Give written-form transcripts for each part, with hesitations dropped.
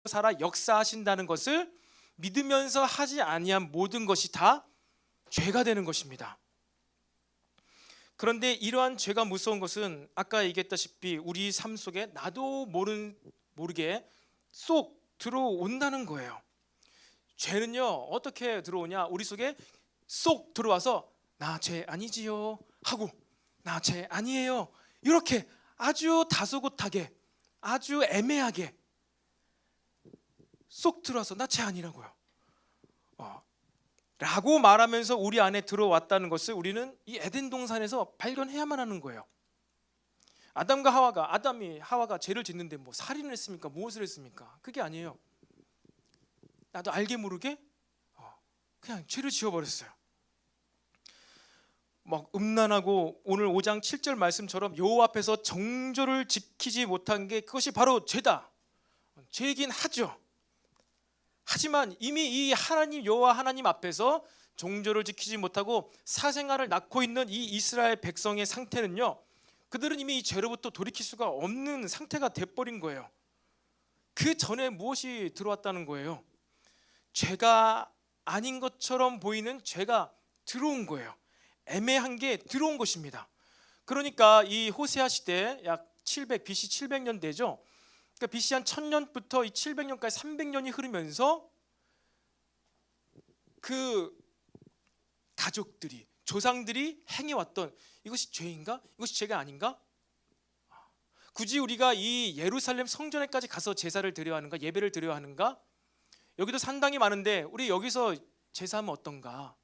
살아 역사하신다는 것을 믿으면서 하지 아니한 모든 것이 다 죄가 되는 것입니다. 그런데 이러한 죄가 무서운 것은 아까 얘기했다시피 우리 삶 속에 나도 모르게 쏙 들어온다는 거예요. 죄는요 어떻게 들어오냐, 우리 속에 쏙 들어와서 나 죄 아니지요 하고 나 죄 아니에요 이렇게 아주 다소곳하게 아주 애매하게 쏙 들어와서 나 죄 아니라고요 라고 말하면서 우리 안에 들어왔다는 것을 우리는 이 에덴 동산에서 발견해야만 하는 거예요. 아담이 하와가 죄를 짓는데 뭐 살인을 했습니까? 무엇을 했습니까? 그게 아니에요. 나도 알게 모르게 그냥 죄를 지어버렸어요. 막 음란하고 오늘 5장 7절 말씀처럼 여호와 앞에서 정절을 지키지 못한 게 그것이 바로 죄다. 죄이긴 하죠. 하지만 이미 이 하나님 여호와 하나님 앞에서 종교를 지키지 못하고 사생활을 낳고 있는 이 이스라엘 백성의 상태는요, 그들은 이미 이 죄로부터 돌이킬 수가 없는 상태가 돼버린 거예요. 그 전에 무엇이 들어왔다는 거예요? 죄가 아닌 것처럼 보이는 죄가 들어온 거예요. 애매한 게 들어온 것입니다. 그러니까 이 호세아 시대 약 700 BC 700년대죠. 그러니까 BC 한 1000년부터 이 700년까지 300년이 흐르면서 그 가족들이 조상들이 행해왔던 이것이 죄인가? 이것이 죄가 아닌가? 굳이 우리가 이 예루살렘 성전에까지 가서 제사를 드려야 하는가? 예배를 드려야 하는가? 여기도 산당이 많은데 우리 여기서 제사하면 어떤가?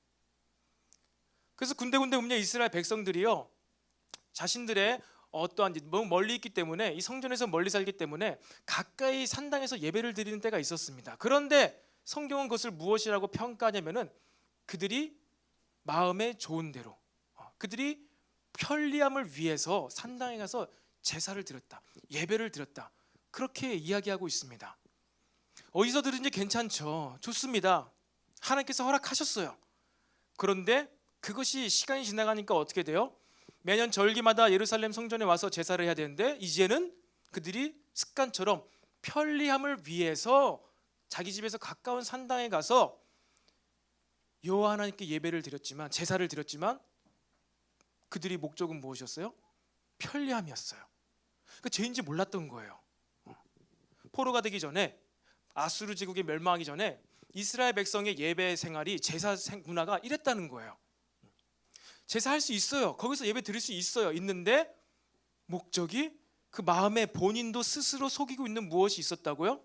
그래서 군데군데 보면 이스라엘 백성들이요, 자신들의 어떠한 너무 멀리 있기 때문에 이 성전에서 멀리 살기 때문에 가까이 산당에서 예배를 드리는 때가 있었습니다. 그런데 성경은 그것을 무엇이라고 평가하냐면은 그들이 마음에 좋은 대로 그들이 편리함을 위해서 산당에 가서 제사를 드렸다, 예배를 드렸다, 그렇게 이야기하고 있습니다. 어디서 들은지 괜찮죠. 좋습니다. 하나님께서 허락하셨어요. 그런데 그것이 시간이 지나가니까 어떻게 돼요? 매년 절기마다 예루살렘 성전에 와서 제사를 해야 되는데 이제는 그들이 습관처럼 편리함을 위해서 자기 집에서 가까운 산당에 가서 여호와 하나님께 예배를 드렸지만, 제사를 드렸지만 그들이 목적은 무엇이었어요? 편리함이었어요. 그 죄인지 몰랐던 거예요. 포로가 되기 전에, 아수르 제국이 멸망하기 전에 이스라엘 백성의 예배 생활이, 제사 문화가 이랬다는 거예요. 제사할 수 있어요. 거기서 예배 드릴 수 있어요. 있는데 목적이 그 마음에 본인도 스스로 속이고 있는 무엇이 있었다고요?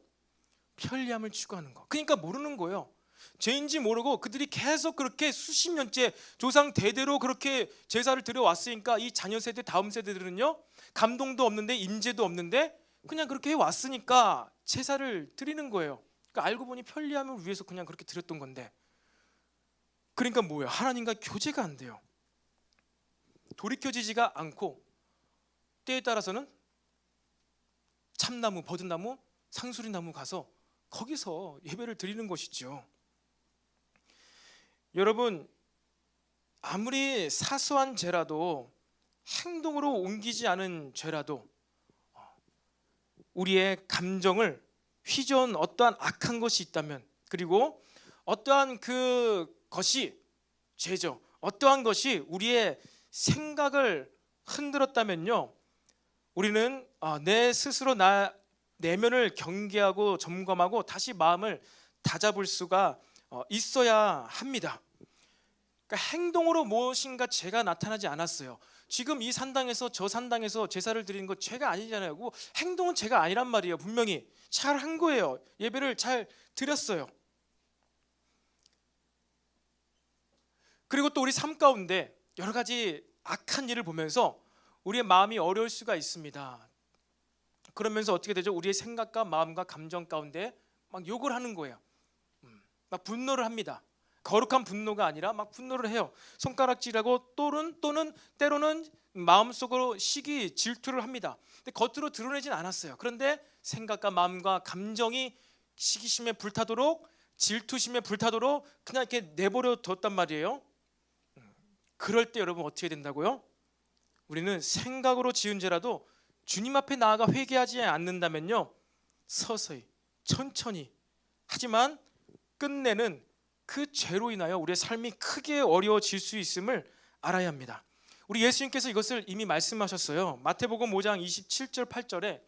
편리함을 추구하는 거. 그러니까 모르는 거예요. 죄인지 모르고 그들이 계속 그렇게 수십 년째 조상 대대로 그렇게 제사를 드려왔으니까 이 자녀 세대 다음 세대들은요, 감동도 없는데 임재도 없는데 그냥 그렇게 해왔으니까 제사를 드리는 거예요. 그러니까 알고 보니 편리함을 위해서 그냥 그렇게 드렸던 건데, 그러니까 뭐예요? 하나님과 교제가 안 돼요. 돌이켜지지가 않고 때에 따라서는 참나무, 버든나무, 상수리나무 가서 거기서 예배를 드리는 것이죠. 여러분, 아무리 사소한 죄라도, 행동으로 옮기지 않은 죄라도 우리의 감정을 휘저은 어떠한 악한 것이 있다면, 그리고 어떠한 그것이 죄죠. 어떠한 것이 우리의 생각을 흔들었다면요, 우리는 내 스스로 내면을 경계하고 점검하고 다시 마음을 다잡을 수가 있어야 합니다. 그러니까 행동으로 무엇인가 죄가 나타나지 않았어요. 지금 이 산당에서 저 산당에서 제사를 드리는 거 죄가 아니잖아요. 행동은 죄가 아니란 말이에요. 분명히 잘 한 거예요. 예배를 잘 드렸어요. 그리고 또 우리 삶 가운데 여러 가지 악한 일을 보면서 우리의 마음이 어려울 수가 있습니다. 그러면서 어떻게 되죠? 우리의 생각과 마음과 감정 가운데 막 욕을 하는 거예요. 막 분노를 합니다. 거룩한 분노가 아니라 막 분노를 해요. 손가락질하고 또는 때로는 마음속으로 시기, 질투를 합니다. 근데 겉으로 드러내진 않았어요. 그런데 생각과 마음과 감정이 시기심에 불타도록, 질투심에 불타도록 그냥 이렇게 내버려 뒀단 말이에요. 그럴 때 여러분 어떻게 된다고요? 우리는 생각으로 지은 죄라도 주님 앞에 나아가 회개하지 않는다면요, 서서히 천천히 하지만 끝내는 그 죄로 인하여 우리의 삶이 크게 어려워질 수 있음을 알아야 합니다. 우리 예수님께서 이것을 이미 말씀하셨어요. 마태복음 5장 27절 8절에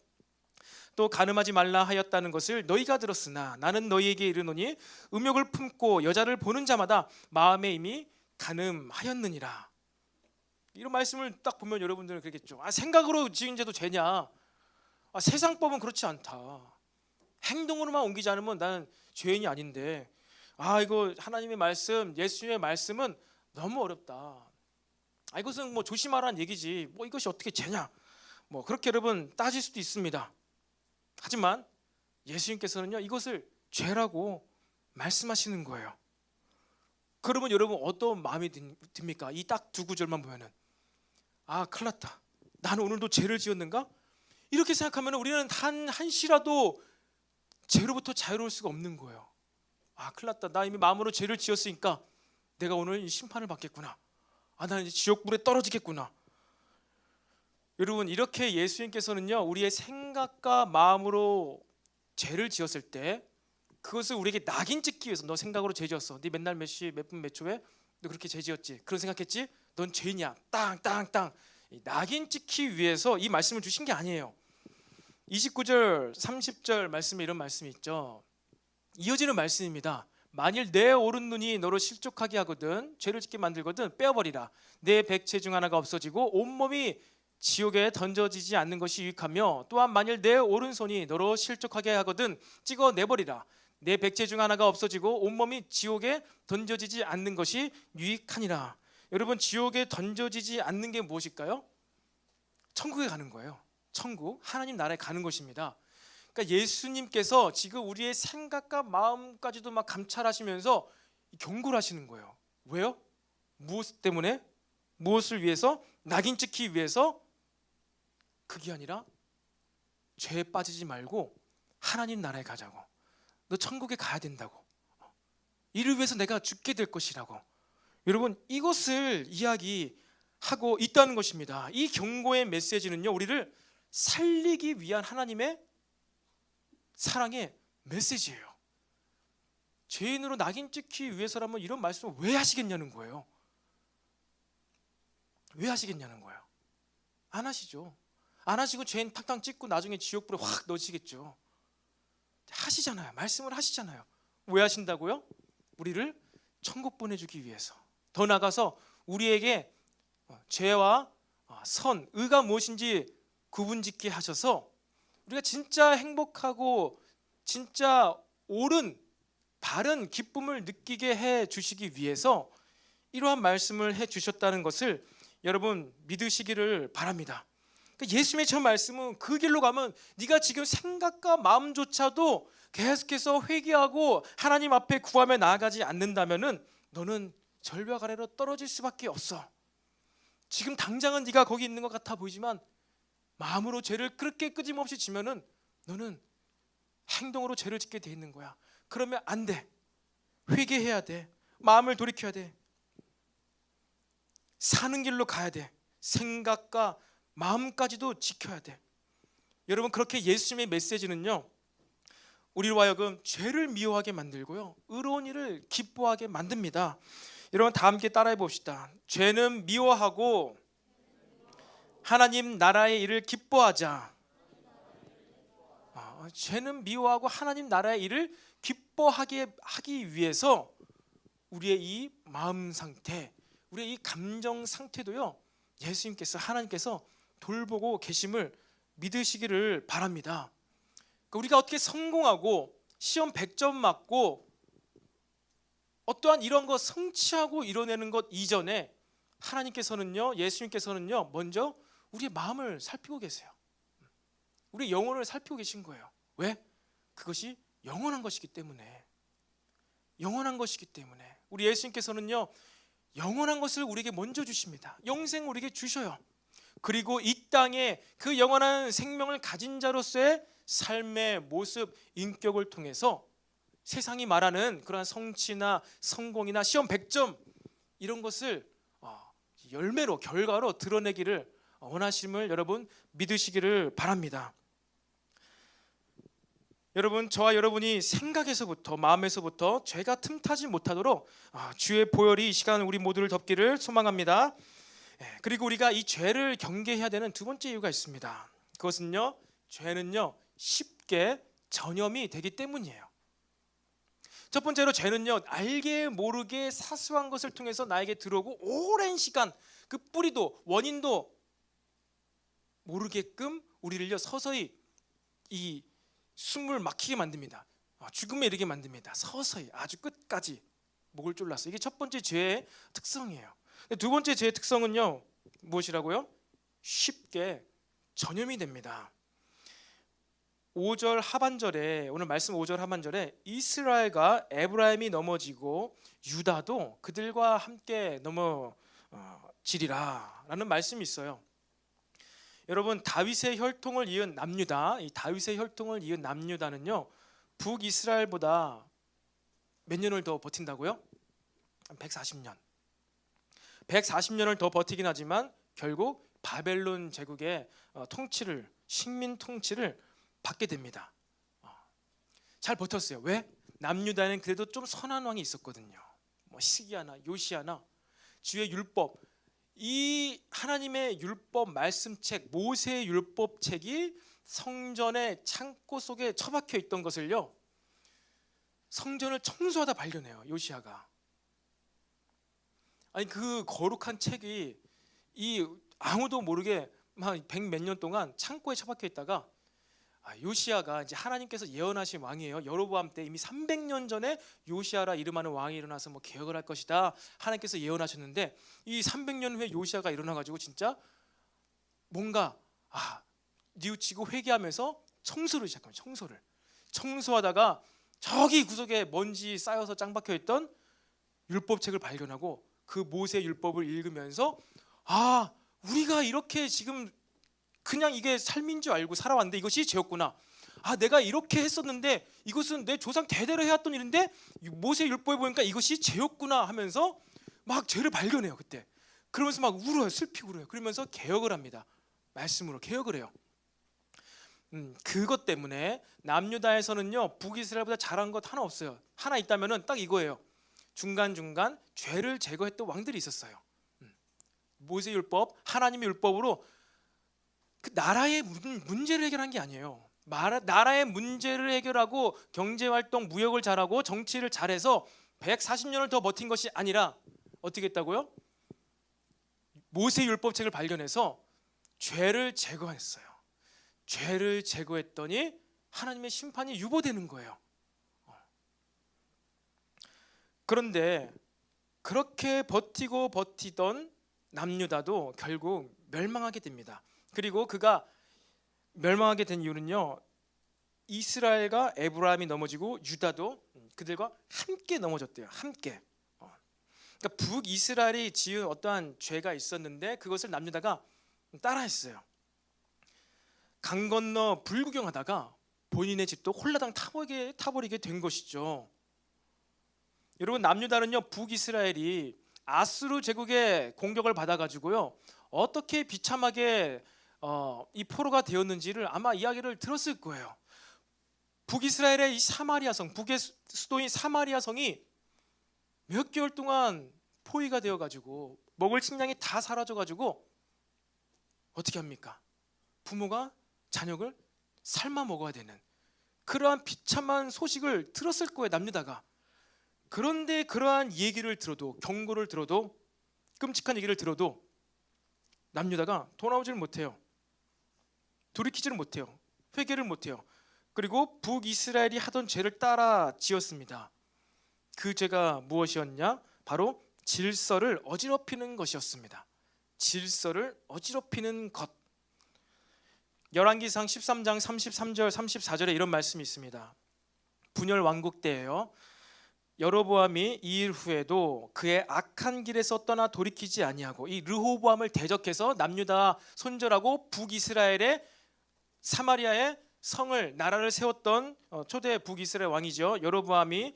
또 간음하지 말라 하였다는 것을 너희가 들었으나 나는 너희에게 이르노니 음욕을 품고 여자를 보는 자마다 마음에 이미 간음하였느니라. 이런 말씀을 딱 보면 여러분들은 그러겠죠. 생각으로 지은 죄도 죄냐? 세상법은 그렇지 않다. 행동으로만 옮기지 않으면 나는 죄인이 아닌데 이거 하나님의 말씀, 예수님의 말씀은 너무 어렵다. 이것은 뭐 조심하라는 얘기지 뭐 이것이 어떻게 죄냐? 뭐 그렇게 여러분 따질 수도 있습니다. 하지만 예수님께서는요 이것을 죄라고 말씀하시는 거예요. 그러면 여러분 어떤 마음이 듭니까? 이 딱 두 구절만 보면은 큰일 났다. 나는 오늘도 죄를 지었는가? 이렇게 생각하면 우리는 한시라도 죄로부터 자유로울 수가 없는 거예요. 큰일 났다. 나 이미 마음으로 죄를 지었으니까 내가 오늘 심판을 받겠구나. 나는 이제 지옥불에 떨어지겠구나. 여러분 이렇게 예수님께서는요 우리의 생각과 마음으로 죄를 지었을 때 그것을 우리에게 낙인 찍기 위해서 너 생각으로 죄 지었어. 네 맨날 몇 시 몇 분 몇 초에 너 그렇게 죄 지었지. 그런 생각했지? 넌 죄냐? 땅 낙인 찍기 위해서 이 말씀을 주신 게 아니에요. 29절 30절 말씀에 이런 말씀이 있죠. 이어지는 말씀입니다. 만일 내 오른눈이 너로 실족하게 하거든 죄를 짓게 만들거든 빼어버리라. 내 백체 중 하나가 없어지고 온몸이 지옥에 던져지지 않는 것이 유익하며 또한 만일 내 오른손이 너로 실족하게 하거든 찍어내버리라. 내 백체 중 하나가 없어지고 온몸이 지옥에 던져지지 않는 것이 유익하니라. 여러분 지옥에 던져지지 않는 게 무엇일까요? 천국에 가는 거예요. 천국, 하나님 나라에 가는 것입니다. 그러니까 예수님께서 지금 우리의 생각과 마음까지도 막 감찰하시면서 경고를 하시는 거예요. 왜요? 무엇 때문에? 무엇을 위해서? 낙인 찍기 위해서? 그게 아니라 죄에 빠지지 말고 하나님 나라에 가자고. 너 천국에 가야 된다고. 이를 위해서 내가 죽게 될 것이라고. 여러분 이것을 이야기하고 있다는 것입니다. 이 경고의 메시지는요 우리를 살리기 위한 하나님의 사랑의 메시지예요. 죄인으로 낙인 찍기 위해서라면 이런 말씀을 왜 하시겠냐는 거예요. 왜 하시겠냐는 거예요. 안 하시죠. 안 하시고 죄인 탕탕 찍고 나중에 지옥불에 확 넣으시겠죠. 하시잖아요. 말씀을 하시잖아요. 왜 하신다고요? 우리를 천국 보내주기 위해서. 더 나아가서 우리에게 죄와 선, 의가 무엇인지 구분짓게 하셔서 우리가 진짜 행복하고 진짜 옳은 바른 기쁨을 느끼게 해 주시기 위해서 이러한 말씀을 해 주셨다는 것을 여러분 믿으시기를 바랍니다. 예수님의 저 말씀은 그 길로 가면 네가 지금 생각과 마음조차도 계속해서 회개하고 하나님 앞에 구하며 나아가지 않는다면은 너는 절벽 아래로 떨어질 수밖에 없어. 지금 당장은 네가 거기 있는 것 같아 보이지만 마음으로 죄를 그렇게 끊임없이 지면은 너는 행동으로 죄를 짓게 돼 있는 거야. 그러면 안 돼. 회개해야 돼. 마음을 돌이켜야 돼. 사는 길로 가야 돼. 생각과 마음까지도 지켜야 돼. 여러분 그렇게 예수님의 메시지는요 우리로 하여금 죄를 미워하게 만들고요 의로운 일을 기뻐하게 만듭니다. 여러분 다 함께 따라해 봅시다. 죄는 미워하고 하나님 나라의 일을 기뻐하자. 죄는 미워하고 하나님 나라의 일을 기뻐하게 하기 위해서 우리의 이 마음 상태, 우리의 이 감정 상태도요 예수님께서 하나님께서 돌보고 계심을 믿으시기를 바랍니다. 우리가 어떻게 성공하고 시험 100점 맞고 어떠한 이런 거 성취하고 이뤄내는 것 이전에 하나님께서는요 예수님께서는요 먼저 우리의 마음을 살피고 계세요. 우리 영혼을 살피고 계신 거예요. 왜? 그것이 영원한 것이기 때문에. 영원한 것이기 때문에 우리 예수님께서는요 영원한 것을 우리에게 먼저 주십니다. 영생을 우리에게 주셔요. 그리고 이 땅에 그 영원한 생명을 가진 자로서의 삶의 모습, 인격을 통해서 세상이 말하는 그러한 성취나 성공이나 시험 100점 이런 것을 열매로 결과로 드러내기를 원하심을 여러분 믿으시기를 바랍니다. 여러분, 저와 여러분이 생각에서부터 마음에서부터 죄가 틈타지 못하도록 주의 보혈이 이 시간 우리 모두를 덮기를 소망합니다. 그리고 우리가 이 죄를 경계해야 되는 두 번째 이유가 있습니다. 그것은요, 죄는요 쉽게 전염이 되기 때문이에요. 첫 번째로 죄는요 알게 모르게 사소한 것을 통해서 나에게 들어오고 오랜 시간 그 뿌리도 원인도 모르게끔 우리를요 서서히 이 숨을 막히게 만듭니다. 죽음에 이르게 만듭니다. 서서히 아주 끝까지 목을 졸라서. 이게 첫 번째 죄의 특성이에요. 두 번째 죄의 특성은요 무엇이라고요? 쉽게 전염이 됩니다. 5절 하반절에, 오늘 말씀 5절 하반절에 이스라엘과 에브라임이 넘어지고 유다도 그들과 함께 넘어지리라 라는 말씀이 있어요. 여러분, 다윗의 혈통을 이은 남유다, 이 다윗의 혈통을 이은 남유다는요 북이스라엘보다 몇 년을 더 버틴다고요? 140년. 140년을 더 버티긴 하지만 결국 바벨론 제국의 통치를, 식민 통치를 받게 됩니다. 잘 버텼어요. 왜? 남유다는 그래도 좀 선한 왕이 있었거든요. 뭐 시기야나 요시야나 주의 율법, 이 하나님의 율법 말씀책, 모세의 율법책이 성전의 창고 속에 처박혀 있던 것을요 성전을 청소하다 발견해요. 요시야가. 아니 그 거룩한 책이 이 아무도 모르게 한 100 몇 년 동안 창고에 처박혀 있다가 요시야가 이제 하나님께서 예언하신 왕이에요. 여로보암 때 이미 300년 전에 요시야라 이름하는 왕이 일어나서 뭐 개혁을 할 것이다 하나님께서 예언하셨는데, 이 300년 후에 요시야가 일어나 가지고 진짜 뭔가 뉘우치고 회개하면서 청소를 시작합니다. 청소하다가 저기 구석에 먼지 쌓여서 짱 박혀 있던 율법책을 발견하고 그 모세 율법을 읽으면서 우리가 이렇게 지금 그냥 이게 삶인 줄 알고 살아왔는데 이것이 죄였구나. 내가 이렇게 했었는데 이것은 내 조상 대대로 해왔던 일인데 모세 율법에 보니까 이것이 죄였구나 하면서 막 죄를 발견해요. 그때 그러면서 막 울어요. 슬피 울어요. 그러면서 개혁을 합니다. 말씀으로 개혁을 해요. 그것 때문에 남유다에서는요 북이스라엘보다 잘한 것 하나 없어요. 하나 있다면은 딱 이거예요. 중간중간 죄를 제거했던 왕들이 있었어요. 모세 율법, 하나님의 율법으로 그 나라의 문제를 해결한 게 아니에요. 나라의 문제를 해결하고 경제활동, 무역을 잘하고 정치를 잘해서 140년을 더 버틴 것이 아니라 어떻게 했다고요? 모세 율법책을 발견해서 죄를 제거했어요. 죄를 제거했더니 하나님의 심판이 유보되는 거예요. 그런데 그렇게 버티던 남유다도 결국 멸망하게 됩니다. 그리고 그가 멸망하게 된 이유는요 이스라엘과 에브라임이 넘어지고 유다도 그들과 함께 넘어졌대요. 함께. 그러니까 북이스라엘이 지은 어떠한 죄가 있었는데 그것을 남유다가 따라했어요. 강 건너 불구경하다가 본인의 집도 홀라당 타버리게 된 것이죠. 여러분, 남유다는요 북이스라엘이 아수르 제국의 공격을 받아가지고요 어떻게 비참하게 이 포로가 되었는지를 아마 이야기를 들었을 거예요. 북이스라엘의 이 사마리아성, 북의 수도인 사마리아성이 몇 개월 동안 포위가 되어가지고 먹을 식량이 다 사라져가지고 어떻게 합니까? 부모가 자녀를 삶아 먹어야 되는 그러한 비참한 소식을 들었을 거예요, 남유다가. 그런데 그러한 얘기를 들어도, 경고를 들어도, 끔찍한 얘기를 들어도 남유다가 돌아오지를 못해요. 돌이키지를 못해요. 회개를 못해요. 그리고 북이스라엘이 하던 죄를 따라 지었습니다. 그 죄가 무엇이었냐? 바로 질서를 어지럽히는 것이었습니다. 질서를 어지럽히는 것. 열왕기상 13장 33절 34절에 이런 말씀이 있습니다. 분열 왕국 때예요. 여로보암이 이 일 후에도 그의 악한 길에서 떠나 돌이키지 아니하고 이 르호보암을 대적해서 남유다 손절하고 북이스라엘의 사마리아의 성을, 나라를 세웠던 초대 북이스라엘 왕이죠. 여로보암이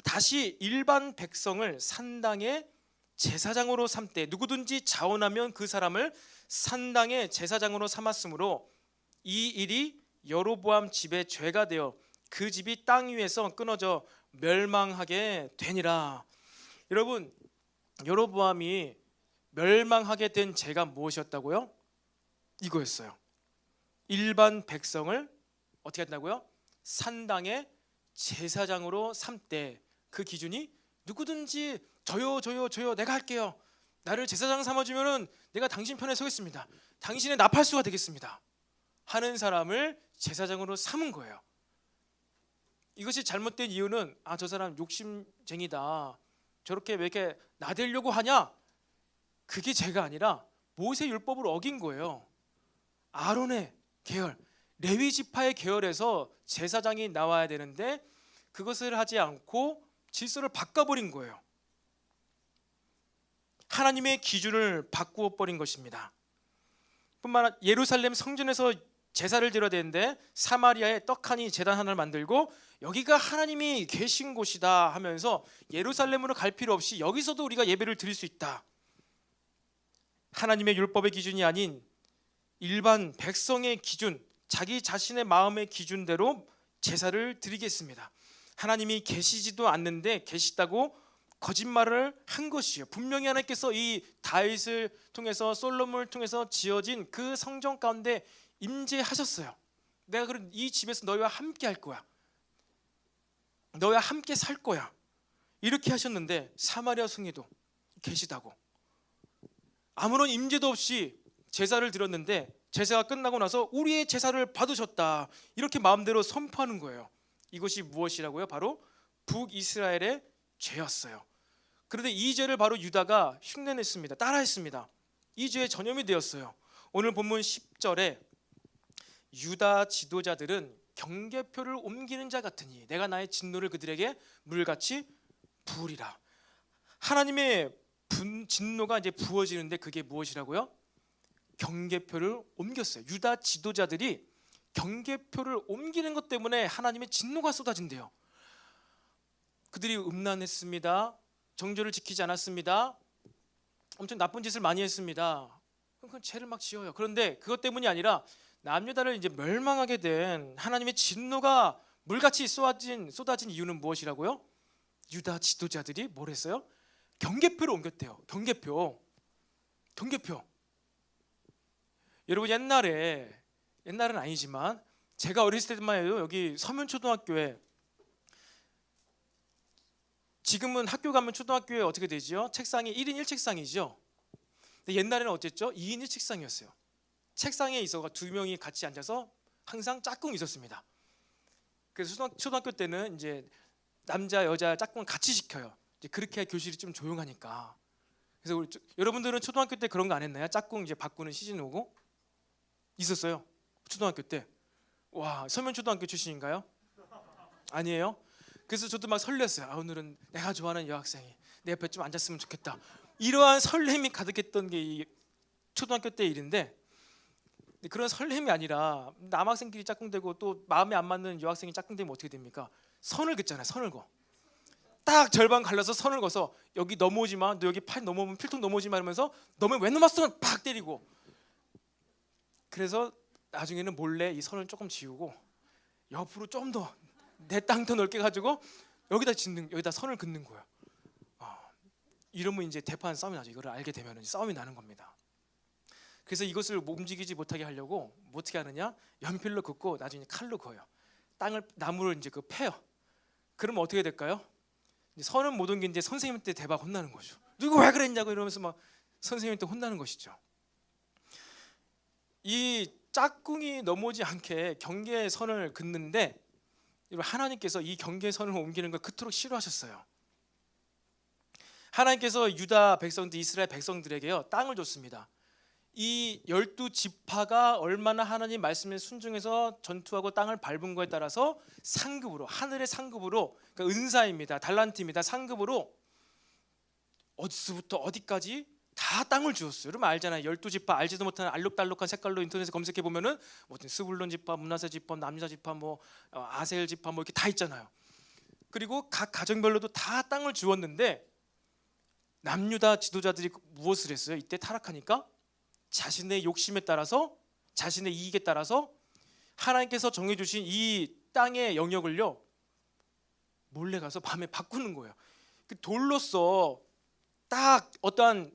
다시 일반 백성을 산당의 제사장으로 삼되 누구든지 자원하면 그 사람을 산당의 제사장으로 삼았으므로 이 일이 여로보암 집의 죄가 되어 그 집이 땅 위에서 끊어져 멸망하게 되니라. 여러분, 여로보암이 멸망하게 된 죄가 무엇이었다고요? 이거였어요. 일반 백성을 어떻게 한다고요? 산당의 제사장으로 삼때 그 기준이 누구든지 저요 내가 할게요. 나를 제사장 삼아주면은 내가 당신 편에 서겠습니다. 당신의 나팔수가 되겠습니다. 하는 사람을 제사장으로 삼은 거예요. 이것이 잘못된 이유는 저 사람 욕심쟁이다. 저렇게 왜 이렇게 나대려고 하냐? 그게 죄가 아니라 모세 율법을 어긴 거예요. 아론의 계열, 레위 지파의 계열에서 제사장이 나와야 되는데 그것을 하지 않고 질서를 바꿔버린 거예요. 하나님의 기준을 바꾸어 버린 것입니다. 뿐만 아니라 예루살렘 성전에서 제사를 드려야 되는데 사마리아에 떡하니 제단 하나를 만들고 여기가 하나님이 계신 곳이다 하면서 예루살렘으로 갈 필요 없이 여기서도 우리가 예배를 드릴 수 있다. 하나님의 율법의 기준이 아닌 일반 백성의 기준, 자기 자신의 마음의 기준대로 제사를 드리겠습니다. 하나님이 계시지도 않는데 계시다고 거짓말을 한 것이에요. 분명히 하나님께서 이 다윗을 통해서 솔로몬을 통해서 지어진 그 성전 가운데 임재하셨어요. 내가 그럼 이 집에서 너희와 함께 할 거야. 너희와 함께 살 거야. 이렇게 하셨는데 사마리아 성에도 계시다고 아무런 임재도 없이 제사를 드렸는데 제사가 끝나고 나서 우리의 제사를 받으셨다. 이렇게 마음대로 선포하는 거예요. 이것이 무엇이라고요? 바로 북이스라엘의 죄였어요. 그런데 이 죄를 바로 유다가 흉내냈습니다. 따라했습니다. 이 죄의 전염이 되었어요. 오늘 본문 10절에 유다 지도자들은 경계표를 옮기는 자 같으니 내가 나의 진노를 그들에게 물같이 부으리라. 하나님의 진노가 이제 부어지는데 그게 무엇이라고요? 경계표를 옮겼어요. 유다 지도자들이 경계표를 옮기는 것 때문에 하나님의 진노가 쏟아진대요. 그들이 음란했습니다. 정죄를 지키지 않았습니다. 엄청 나쁜 짓을 많이 했습니다. 그럼 죄를 막 지어요. 그런데 그것 때문이 아니라 남유다를 이제 멸망하게 된 하나님의 진노가 물같이 쏟아진 이유는 무엇이라고요? 유다 지도자들이 뭘 했어요? 경계표를 옮겼대요. 경계표. 여러분 옛날은 아니지만 제가 어렸을 때만 해도 여기 서면초등학교에 지금은 학교 가면 초등학교에 어떻게 되죠? 책상이 1인 1책상이죠. 근데 옛날에는 어땠죠? 2인 1책상이었어요. 책상에 있어가 두 명이 같이 앉아서 항상 짝꿍이 있었습니다. 그래서 초등학교 때는 이제 남자 여자 짝꿍을 같이 시켜요. 이제 그렇게 교실이 좀 조용하니까. 그래서 여러분들은 초등학교 때 그런 거 안 했나요? 짝꿍 이제 바꾸는 시즌 오고 있었어요. 초등학교 때. 와, 서면초등학교 출신인가요? 아니에요? 그래서 저도 막 설렜어요. 오늘은 내가 좋아하는 여학생이 내 옆에 좀 앉았으면 좋겠다. 이러한 설렘이 가득했던 게 이 초등학교 때 일인데 그런 설렘이 아니라 남학생끼리 짝꿍되고 또 마음에 안 맞는 여학생이 짝꿍되면 어떻게 됩니까? 선을 긋잖아요. 선을 거. 딱 절반 갈라서 선을 거서 여기 넘어오지 마. 너 여기 팔 넘어오면 필통 넘어오지 마 이러면서 너무 왜 넘었어? 팍 때리고. 그래서 나중에는 몰래 이 선을 조금 지우고 옆으로 좀 더 내 땅 더 넓게 가지고 여기다 선을 긋는 거예요. 이러면 이제 대판 싸움이 나죠. 이거를 알게 되면 싸움이 나는 겁니다. 그래서 이것을 움직이지 못하게 하려고 어떻게 하느냐? 연필로 긋고 나중에 칼로 그어요. 나무를 이제 패요. 그러면 어떻게 될까요? 선은 못 옮긴 이제 선생님한테 대박 혼나는 거죠. 누구 왜 그랬냐고 이러면서 막 선생님한테 혼나는 것이죠. 이 짝꿍이 넘어오지 않게 경계선을 긋는데 하나님께서 이 경계선을 옮기는 걸 그토록 싫어하셨어요. 하나님께서 유다 백성들, 이스라엘 백성들에게요 땅을 줬습니다. 이 12지파가 얼마나 하나님 말씀에 순종해서 전투하고 땅을 밟은 거에 따라서 상급으로, 하늘의 상급으로, 그러니까 은사입니다. 달란트입니다. 상급으로 어디서부터 어디까지 다 땅을 주었어요. 여러분 알잖아요. 12지파 알지도 못하는 알록달록한 색깔로 인터넷에 검색해 보면은 뭐 스불론 지파, 므낫세 지파, 남유다 지파, 아셀 지파 이렇게 다 있잖아요. 그리고 각 가정별로도 다 땅을 주었는데 남유다 지도자들이 무엇을 했어요? 이때 타락하니까 자신의 욕심에 따라서, 자신의 이익에 따라서 하나님께서 정해주신 이 땅의 영역을요 몰래 가서 밤에 바꾸는 거예요. 그 돌로서 딱 어떠한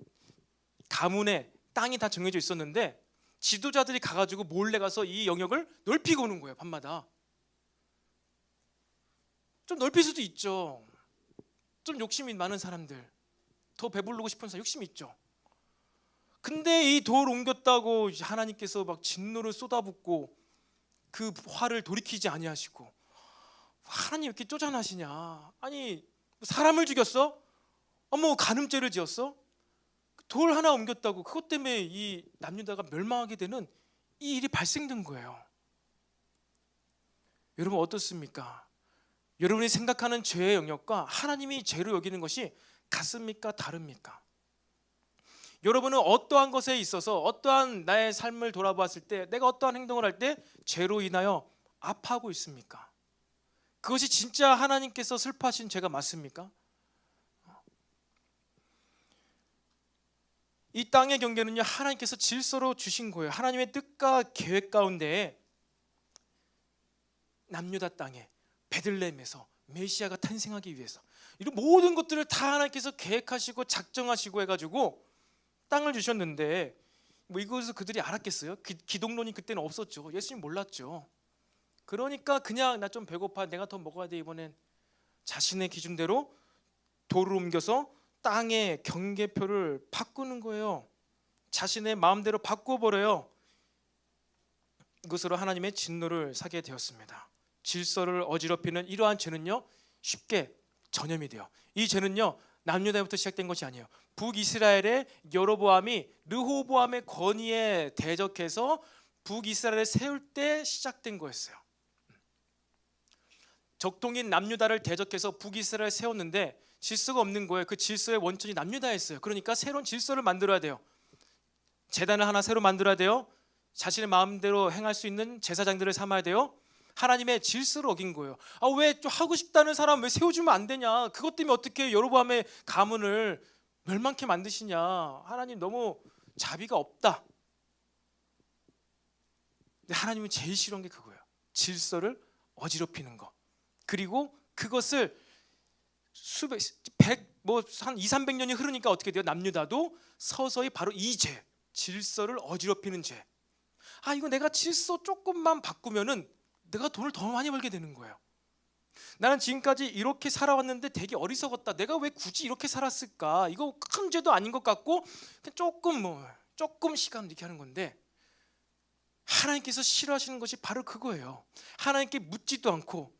가문에 땅이 다 정해져 있었는데 지도자들이 가가지고 몰래 가서 이 영역을 넓히고 오는 거예요. 밤마다. 좀 넓힐 수도 있죠. 좀 욕심이 많은 사람들, 더 배부르고 싶은 사람 욕심이 있죠. 근데 이 돌 옮겼다고 하나님께서 막 진노를 쏟아붓고 그 화를 돌이키지 아니하시고, 하나님 이렇게 쪼잔하시냐? 아니 사람을 죽였어? 뭐 간음죄를 지었어? 돌 하나 옮겼다고 그것 때문에 이 남유다가 멸망하게 되는 이 일이 발생된 거예요. 여러분 어떻습니까? 여러분이 생각하는 죄의 영역과 하나님이 죄로 여기는 것이 같습니까? 다릅니까? 여러분은 어떠한 것에 있어서 어떠한 나의 삶을 돌아보았을 때 내가 어떠한 행동을 할 때 죄로 인하여 아파하고 있습니까? 그것이 진짜 하나님께서 슬퍼하신 죄가 맞습니까? 이 땅의 경계는요 하나님께서 질서로 주신 거예요. 하나님의 뜻과 계획 가운데 남유다 땅에 베들레헴에서 메시아가 탄생하기 위해서 이런 모든 것들을 다 하나님께서 계획하시고 작정하시고 해가지고 땅을 주셨는데 뭐 이것을 그들이 알았겠어요? 기독론이 그때는 없었죠. 예수님 몰랐죠. 그러니까 그냥 나 좀 배고파, 내가 더 먹어야 돼, 이번엔 자신의 기준대로 돌을 옮겨서 땅의 경계표를 바꾸는 거예요. 자신의 마음대로 바꿔버려요. 이것으로 하나님의 진노를 사게 되었습니다. 질서를 어지럽히는 이러한 죄는요 쉽게 전염이 돼요. 이 죄는요 남유다부터 시작된 것이 아니에요. 북이스라엘의 여로보암이 르호보암의 권위에 대적해서 북이스라엘을 세울 때 시작된 거였어요. 적동인 남유다를 대적해서 북이스라엘을 세웠는데 질서가 없는 거예요. 그 질서의 원천이 남유다였어요. 그러니까 새로운 질서를 만들어야 돼요. 제단을 하나 새로 만들어야 돼요. 자신의 마음대로 행할 수 있는 제사장들을 삼아야 돼요. 하나님의 질서를 어긴 거예요. 왜 좀 하고 싶다는 사람 왜 세워주면 안 되냐? 그것 때문에 어떻게 여로보암의 가문을 멸망케 만드시냐? 하나님 너무 자비가 없다. 근데 하나님은 제일 싫어하는 게 그거예요. 질서를 어지럽히는 거. 그리고 그것을 한 200~300년이 흐르니까 어떻게 돼요? 남유다도 서서히 바로 이 죄, 질서를 어지럽히는 죄. 이거 내가 질서 조금만 바꾸면은 내가 돈을 더 많이 벌게 되는 거예요. 나는 지금까지 이렇게 살아왔는데 되게 어리석었다. 내가 왜 굳이 이렇게 살았을까? 이거 큰 죄도 아닌 것 같고 조금 시간 이렇게 하는 건데, 하나님께서 싫어하시는 것이 바로 그거예요. 하나님께 묻지도 않고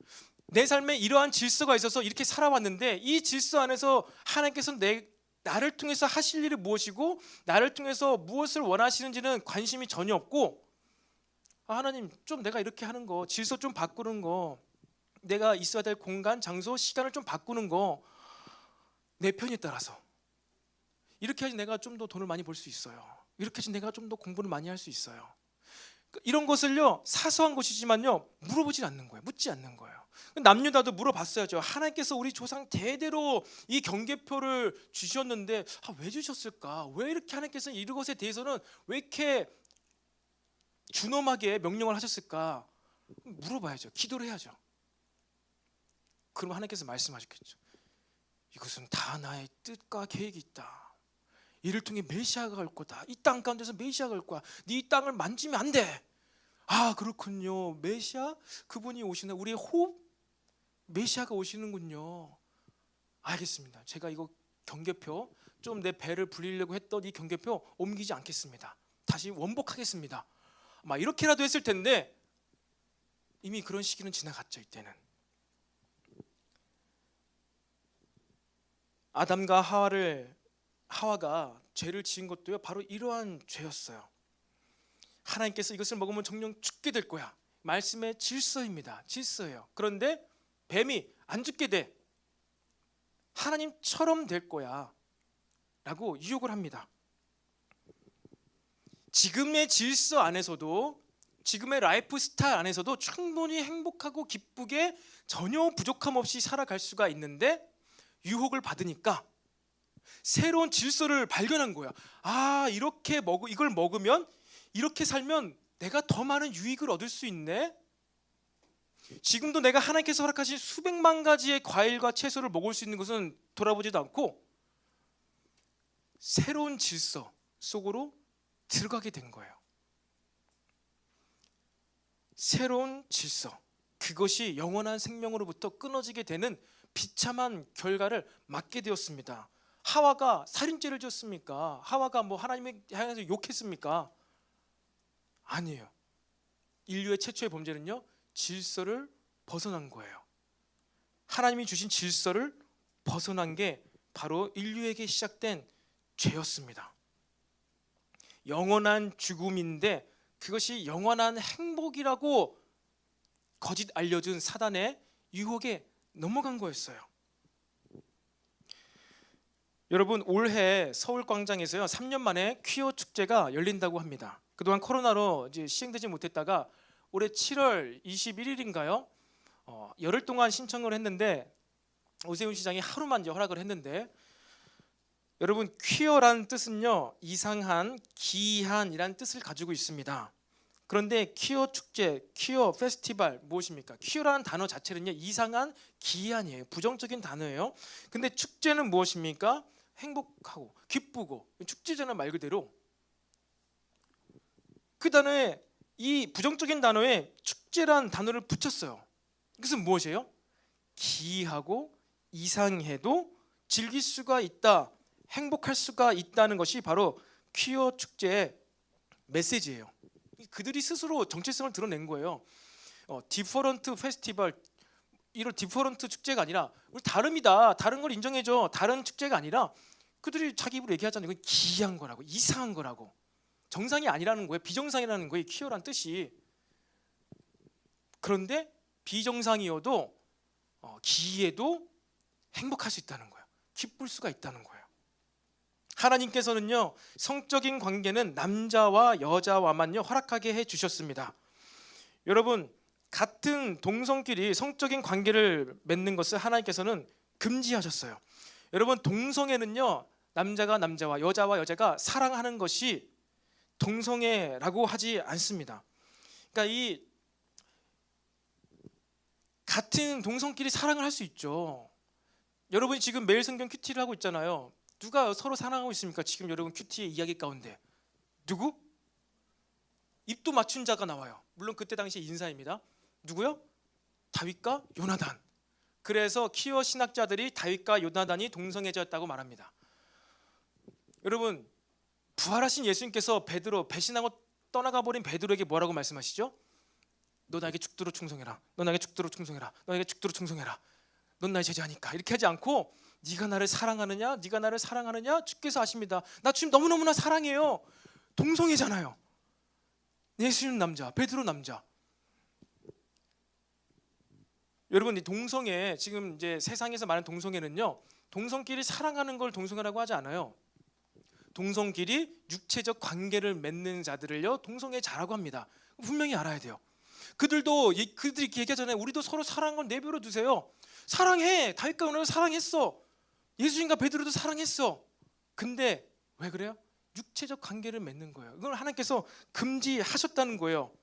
내 삶에 이러한 질서가 있어서 이렇게 살아왔는데 이 질서 안에서 하나님께서 나를 통해서 하실 일이 무엇이고 나를 통해서 무엇을 원하시는지는 관심이 전혀 없고, 하나님 좀 내가 이렇게 하는 거, 질서 좀 바꾸는 거, 내가 있어야 될 공간, 장소, 시간을 좀 바꾸는 거, 내 편에 따라서 이렇게 해야지 내가 좀 더 돈을 많이 벌 수 있어요. 이렇게 해야지 내가 좀 더 공부를 많이 할 수 있어요. 이런 것을요 사소한 것이지만요 물어보지 않는 거예요. 묻지 않는 거예요. 남유다도 물어봤어야죠. 하나님께서 우리 조상 대대로 이 경계표를 주셨는데 왜 주셨을까? 왜 이렇게 하나님께서 이것에 대해서는 왜 이렇게 준엄하게 명령을 하셨을까? 물어봐야죠. 기도를 해야죠. 그럼 하나님께서 말씀하셨겠죠. 이것은 다 나의 뜻과 계획이 있다. 이를 통해 메시아가 갈 거다. 이 땅 가운데서 메시아가 갈 거야. 네 이 땅을 만지면 안 돼. 그렇군요. 메시아 그분이 오시나, 우리의 호흡 메시아가 오시는군요. 알겠습니다. 제가 이거 경계표 좀 내 배를 불리려고 했던 이 경계표 옮기지 않겠습니다. 다시 원복하겠습니다. 이렇게라도 했을 텐데 이미 그런 시기는 지나갔죠. 이때는 아담과 하와가 죄를 지은 것도요 바로 이러한 죄였어요. 하나님께서 이것을 먹으면 정령 죽게 될 거야. 말씀의 질서입니다. 질서예요. 그런데 뱀이 안 죽게 돼. 하나님처럼 될 거야 라고 유혹을 합니다. 지금의 질서 안에서도, 지금의 라이프 스타일 안에서도 충분히 행복하고 기쁘게 전혀 부족함 없이 살아갈 수가 있는데, 유혹을 받으니까 새로운 질서를 발견한 거야. 이걸 먹으면, 이렇게 살면 내가 더 많은 유익을 얻을 수 있네. 지금도 내가 하나님께서 허락하신 수백만 가지의 과일과 채소를 먹을 수 있는 것은 돌아보지도 않고 새로운 질서 속으로 들어가게 된 거예요. 새로운 질서, 그것이 영원한 생명으로부터 끊어지게 되는 비참한 결과를 맞게 되었습니다. 하와가 살인죄를 지었습니까? 하와가 뭐 하나님에 향해서 욕했습니까? 아니에요. 인류의 최초의 범죄는요, 질서를 벗어난 거예요. 하나님이 주신 질서를 벗어난 게 바로 인류에게 시작된 죄였습니다. 영원한 죽음인데 그것이 영원한 행복이라고 거짓 알려준 사단의 유혹에 넘어간 거였어요. 여러분, 올해 서울광장에서요 3년 만에 퀴어 축제가 열린다고 합니다. 그동안 코로나로 이제 시행되지 못했다가 올해 7월 21일인가요? 열흘 동안 신청을 했는데 오세훈 시장이 하루만 이제 허락을 했는데, 여러분, 퀴어라는 뜻은요 이상한, 기이한이라는 뜻을 가지고 있습니다. 그런데 퀴어 축제, 퀴어 페스티벌 무엇입니까? 퀴어라는 단어 자체는요 이상한, 기이한이에요. 부정적인 단어예요. 근데 축제는 무엇입니까? 행복하고 기쁘고, 축제잖아요 말 그대로. 그 단어에, 이 부정적인 단어에 축제라는 단어를 붙였어요. 그것은 무엇이에요? 기이하고 이상해도 즐길 수가 있다, 행복할 수가 있다는 것이 바로 퀴어 축제의 메시지예요. 그들이 스스로 정체성을 드러낸 거예요. 디퍼런트 페스티벌, 이런 디퍼런트 축제가 아니라 우리 다름이다, 다른 걸 인정해줘, 다른 축제가 아니라 그들이 자기 입으로 얘기하잖아요. 이건 기이한 거라고, 이상한 거라고, 정상이 아니라는 거예요. 비정상이라는 거예요, 퀴어란 뜻이. 그런데 비정상이어도 기이해도 행복할 수 있다는 거예요. 기쁠 수가 있다는 거예요. 하나님께서는요 성적인 관계는 남자와 여자와만요 허락하게 해주셨습니다. 여러분, 같은 동성끼리 성적인 관계를 맺는 것을 하나님께서는 금지하셨어요. 여러분, 동성애는요 남자가 남자와 여자가 사랑하는 것이 동성애라고 하지 않습니다. 그러니까 이 같은 동성끼리 사랑을 할 수 있죠. 여러분이 지금 매일 성경 큐티를 하고 있잖아요. 누가 서로 사랑하고 있습니까? 지금 여러분 큐티의 이야기 가운데 누구? 입도 맞춘 자가 나와요. 물론 그때 당시 인사입니다. 누구요? 다윗과 요나단. 그래서 퀴어 신학자들이 다윗과 요나단이 동성애자였다고 말합니다. 여러분, 부활하신 예수님께서 베드로, 배신하고 떠나가 버린 베드로에게 뭐라고 말씀하시죠? 너 나에게 죽도록 충성해라, 너 나에게 죽도록 충성해라, 너 나에게 죽도록 충성해라, 넌 나의 제자니까. 이렇게 하지 않고 네가 나를 사랑하느냐, 네가 나를 사랑하느냐, 주께서 아십니다. 나 주님 너무너무나 사랑해요. 동성애잖아요. 예수님 남자, 베드로 남자. 여러분, 이 동성애, 지금 이제 세상에서 말하는 동성애는요 동성끼리 사랑하는 걸 동성애라고 하지 않아요. 동성끼리 육체적 관계를 맺는 자들을요 동성애자라고 합니다. 분명히 알아야 돼요. 그들이 이렇게 얘기하잖아요. 우리도 서로 사랑한 걸 내버려 두세요. 사랑해. 다윗과 요나단을 사랑했어. 예수님과 베드로도 사랑했어. 근데 왜 그래요? 육체적 관계를 맺는 거예요. 이걸 하나님께서 금지하셨다는 거예요.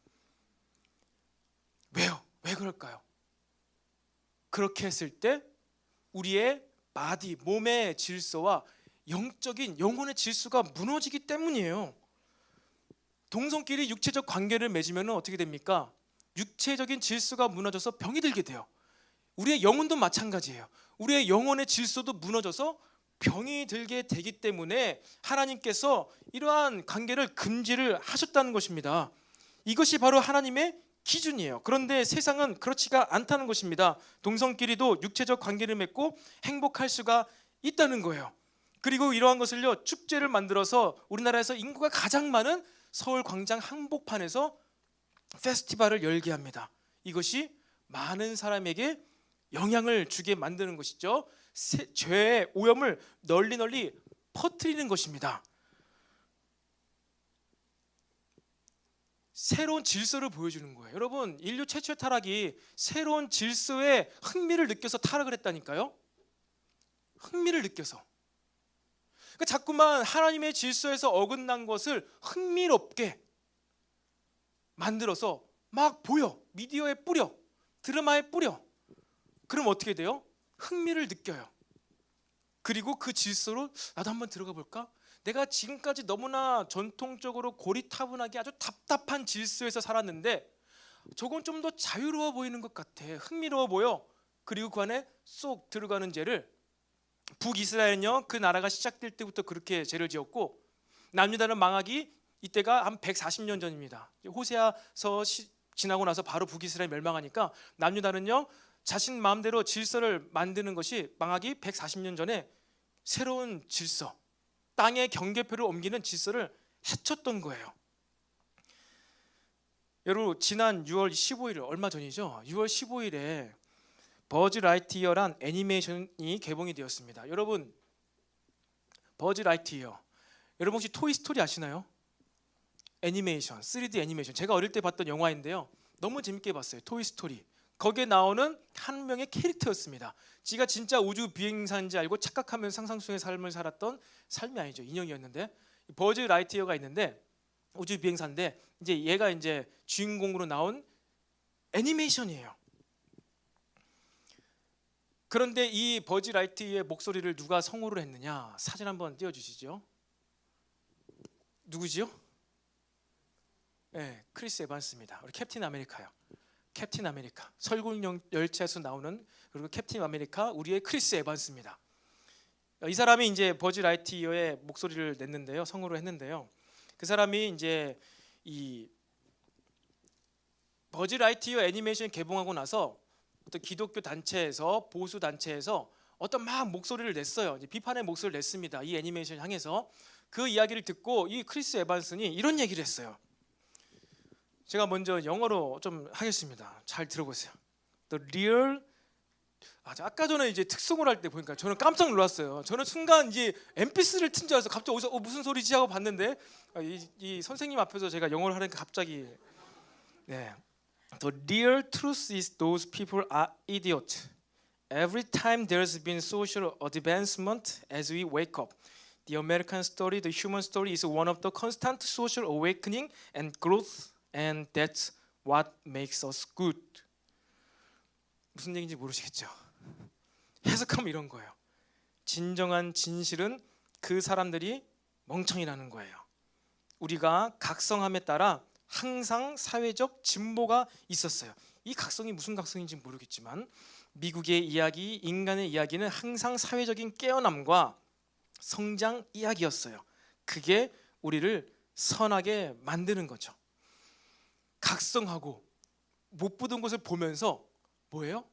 왜요? 왜 그럴까요? 그렇게 했을 때 우리의 바디, 몸의 질서와 영적인 영혼의 질서가 무너지기 때문이에요. 동성끼리 육체적 관계를 맺으면 어떻게 됩니까? 육체적인 질서가 무너져서 병이 들게 돼요. 우리의 영혼도 마찬가지예요. 우리의 영혼의 질서도 무너져서 병이 들게 되기 때문에 하나님께서 이러한 관계를 금지를 하셨다는 것입니다. 이것이 바로 하나님의 기준이에요. 그런데 세상은 그렇지가 않다는 것입니다. 동성끼리도 육체적 관계를 맺고 행복할 수가 있다는 거예요. 그리고 이러한 것을요 축제를 만들어서 우리나라에서 인구가 가장 많은 서울 광장 한복판에서 페스티벌을 열게 합니다. 이것이 많은 사람에게 영향을 주게 만드는 것이죠. 죄의 오염을 널리 퍼뜨리는 것입니다. 새로운 질서를 보여주는 거예요. 여러분, 인류 최초의 타락이 새로운 질서에 흥미를 느껴서 타락을 했다니까요. 흥미를 느껴서. 그러니까 자꾸만 하나님의 질서에서 어긋난 것을 흥미롭게 만들어서 막 보여, 미디어에 뿌려, 드라마에 뿌려. 그럼 어떻게 돼요? 흥미를 느껴요. 그리고 그 질서로 나도 한번 들어가 볼까? 내가 지금까지 너무나 전통적으로 고리타분하게 아주 답답한 질서에서 살았는데 저건 좀 더 자유로워 보이는 것 같아. 흥미로워 보여. 그리고 그 안에 쏙 들어가는 죄를, 북이스라엘은요 그 나라가 시작될 때부터 그렇게 죄를 지었고, 남유다는 망하기 이때가 한 140년 전입니다. 호세아서 지나고 나서 바로 북이스라엘 멸망하니까 남유다는요 자신 마음대로 질서를 만드는 것이 망하기 140년 전에 새로운 질서, 땅의 경계표를 옮기는 질서를 해쳤던 거예요. 여러분, 지난 6월 15일 얼마 전이죠. 6월 15일에 버즈 라이트이어란 애니메이션이 개봉이 되었습니다. 여러분, 버즈 라이트이어, 여러분 혹시 토이스토리 아시나요? 애니메이션, 3D 애니메이션, 제가 어릴 때 봤던 영화인데요, 너무 재밌게 봤어요. 토이스토리. 거기에 나오는 한 명의 캐릭터였습니다. 지가 진짜 우주 비행사인지 알고 착각하면서 상상 속의 삶을 살았던, 삶이 아니죠, 인형이었는데, 버즈 라이트이어가 있는데 우주 비행사인데 이제 얘가 이제 주인공으로 나온 애니메이션이에요. 그런데 이 버즈 라이트이어의 목소리를 누가 성우를 했느냐? 사진 한번 띄워주시죠. 누구지요? 네, 크리스 에반스입니다. 우리 캡틴 아메리카요. 캡틴 아메리카, 설국 열차에서 나오는, 그리고 캡틴 아메리카, 우리의 크리스 에반스입니다. 이 사람이 이제 버즈 라이트이어의 목소리를 냈는데요, 성우를 했는데요, 그 사람이 이제 이 버즈 라이트이어 애니메이션 개봉하고 나서 어떤 기독교 단체에서, 보수 단체에서 어떤 막 목소리를 냈어요. 이제 비판의 목소리를 냈습니다. 이 애니메이션 향해서. 그 이야기를 듣고 이 크리스 에반슨이 이런 얘기를 했어요. 제가 먼저 영어로 좀 하겠습니다. 잘 들어보세요. The real, 아까 전에 이제 특송을 할 때 보니까 저는 깜짝 놀랐어요. 저는 순간 이제 MP3를 튼 줄 알아서 갑자기 어디서 무슨 소리지 하고 봤는데 이 선생님 앞에서 제가 영어를 하니까 갑자기, 네. The real truth is those people are idiots. Every time there's been social advancement as we wake up, the American story, the human story is one of the constant social awakening and growth, and that's what makes us good. 무슨 얘기인지 모르시겠죠? 해석하면 이런 거예요. 진정한 진실은 그 사람들이 멍청이라는 거예요. 우리가 각성함에 따라 항상 사회적 진보가 있었어요. 이 각성이 무슨 각성인지 모르겠지만 미국의 이야기, 인간의 이야기는 항상 사회적인 깨어남과 성장 이야기였어요. 그게 우리를 선하게 만드는 거죠. 각성하고 못 보던 것을 보면서 뭐예요?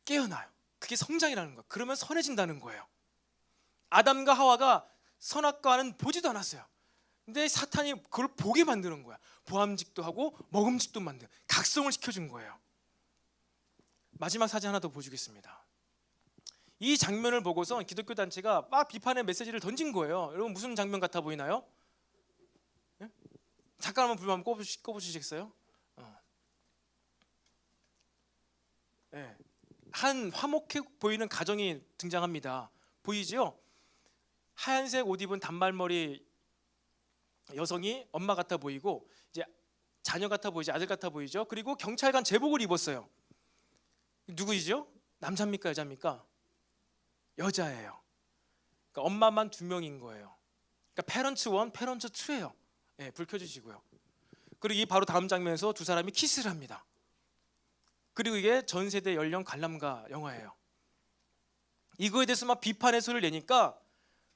깨어나요. 그게 성장이라는 거예요. 그러면 선해진다는 거예요. 아담과 하와가 선악과는 보지도 않았어요. 근데 사탄이 그걸 보게 만드는 거야. 보암직도 하고 먹음직도 만드는, 각성을 시켜준 거예요. 마지막 사진 하나 더 보여주겠습니다. 이 장면을 보고서 기독교 단체가 막 비판의 메시지를 던진 거예요. 여러분 무슨 장면 같아 보이나요? 네? 잠깐만 불 한번 꺼보시겠어요? 네. 한 화목해 보이는 가정이 등장합니다. 보이죠? 하얀색 옷 입은 단발머리 여성이 엄마 같아 보이고, 이제 자녀 같아 보이죠, 아들 같아 보이죠. 그리고 경찰관 제복을 입었어요. 누구이죠? 남자입니까, 여자입니까? 여자예요. 그러니까 엄마만 2명인 거예요. 그러니까 페런츠 1, 페런츠 2예요. 네, 불 켜주시고요. 그리고 이 바로 다음 장면에서 두 사람이 키스를 합니다. 그리고 이게 전 세대 연령 관람가 영화예요. 이거에 대해서 막 비판의 소리를 내니까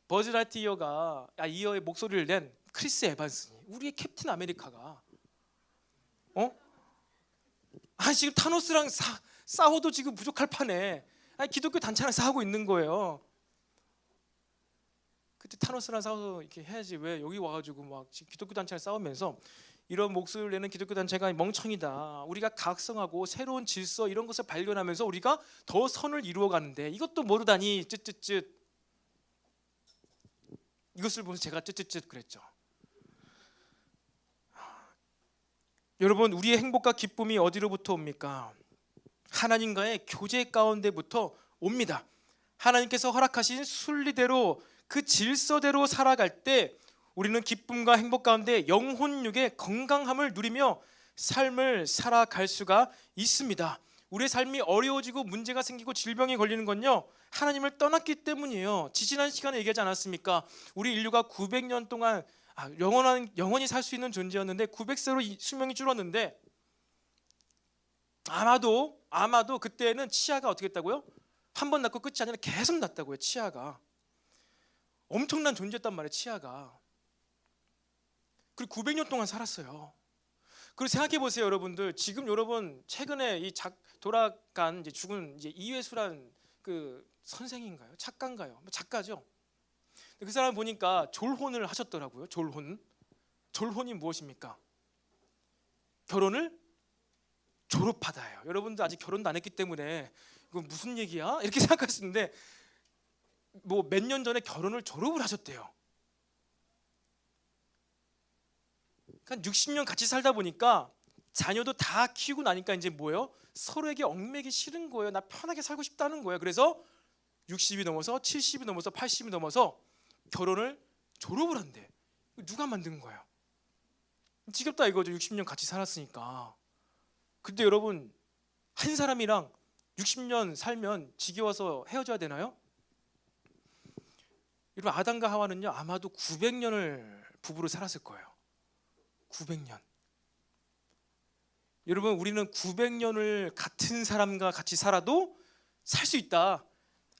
버즈 라이트이어가 이어의 목소리를 낸 크리스 에반슨이, 우리의 캡틴 아메리카가, 지금 타노스랑 싸워도 지금 부족할 판에 기독교 단체랑 싸우고 있는 거예요. 그때 타노스랑 싸워서 이렇게 해야지 왜 여기 와가지고 막 기독교 단체랑 싸우면서 이런 목소리를 내는 기독교 단체가 멍청이다. 우리가 각성하고 새로운 질서 이런 것을 발견하면서 우리가 더 선을 이루어가는데 이것도 모르다니 쯧쯧쯧. 이것을 보면서 제가 쯧쯧쯧 그랬죠. 여러분, 우리의 행복과 기쁨이 어디로부터 옵니까? 하나님과의 교제 가운데부터 옵니다. 하나님께서 허락하신 순리대로, 그 질서대로 살아갈 때 우리는 기쁨과 행복 가운데 영혼육의 건강함을 누리며 삶을 살아갈 수가 있습니다. 우리의 삶이 어려워지고 문제가 생기고 질병이 걸리는 건요, 하나님을 떠났기 때문이에요. 지지난 시간에 얘기하지 않았습니까? 우리 인류가 900년 동안 영원히 살 수 있는 존재였는데 900세로 수명이 줄었는데, 아마도 그때는 치아가 어떻게 했다고요? 한 번 낳고 끝이 아니라 계속 낳았다고요. 치아가 엄청난 존재였단 말이에요. 치아가. 그리고 900년 동안 살았어요. 그리고 생각해 보세요, 여러분들. 지금 여러분 최근에 돌아간 죽은 이회수란 그 선생인가요? 작가인가요? 작가죠. 그 사람 보니까 졸혼을 하셨더라고요. 졸혼이 무엇입니까? 결혼을 졸업하다예요. 여러분들 아직 결혼도 안 했기 때문에 이거 무슨 얘기야? 이렇게 생각하시는데, 뭐 몇 년 전에 결혼을 졸업을 하셨대요. 한 60년 같이 살다 보니까 자녀도 다 키우고 나니까 이제 뭐예요? 서로에게 얽매기 싫은 거예요. 나 편하게 살고 싶다는 거예요. 그래서 60이 넘어서 70이 넘어서 80이 넘어서 결혼을 졸업을 한대. 누가 만든 거예요? 지겹다 이거죠. 60년 같이 살았으니까. 근데 여러분, 한 사람이랑 60년 살면 지겨워서 헤어져야 되나요? 여러분, 아담과 하와는요 아마도 900년을 부부로 살았을 거예요. 900년. 여러분, 우리는 900년을 같은 사람과 같이 살아도 살 수 있다.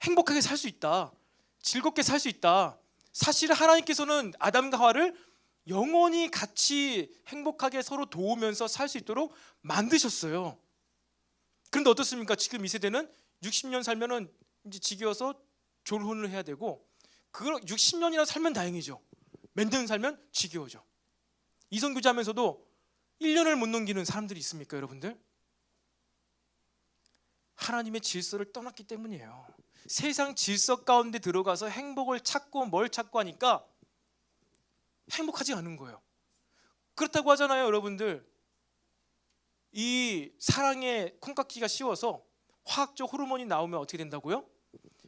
행복하게 살 수 있다. 즐겁게 살 수 있다. 사실 하나님께서는 아담과 하와를 영원히 같이 행복하게 서로 도우면서 살 수 있도록 만드셨어요. 그런데 어떻습니까? 지금 이 세대는 60년 살면은 이제 지겨워서 졸혼을 해야 되고, 그걸 60년이나 살면 다행이죠. 몇 년 살면 지겨워져. 이성교제 하면서도 1년을 못 넘기는 사람들이 있습니까, 여러분들? 하나님의 질서를 떠났기 때문이에요. 세상 질서 가운데 들어가서 행복을 찾고 뭘 찾고 하니까 행복하지 않은 거예요. 그렇다고 하잖아요, 여러분들. 이 사랑에 콩깍지가 씌워서 화학적 호르몬이 나오면 어떻게 된다고요?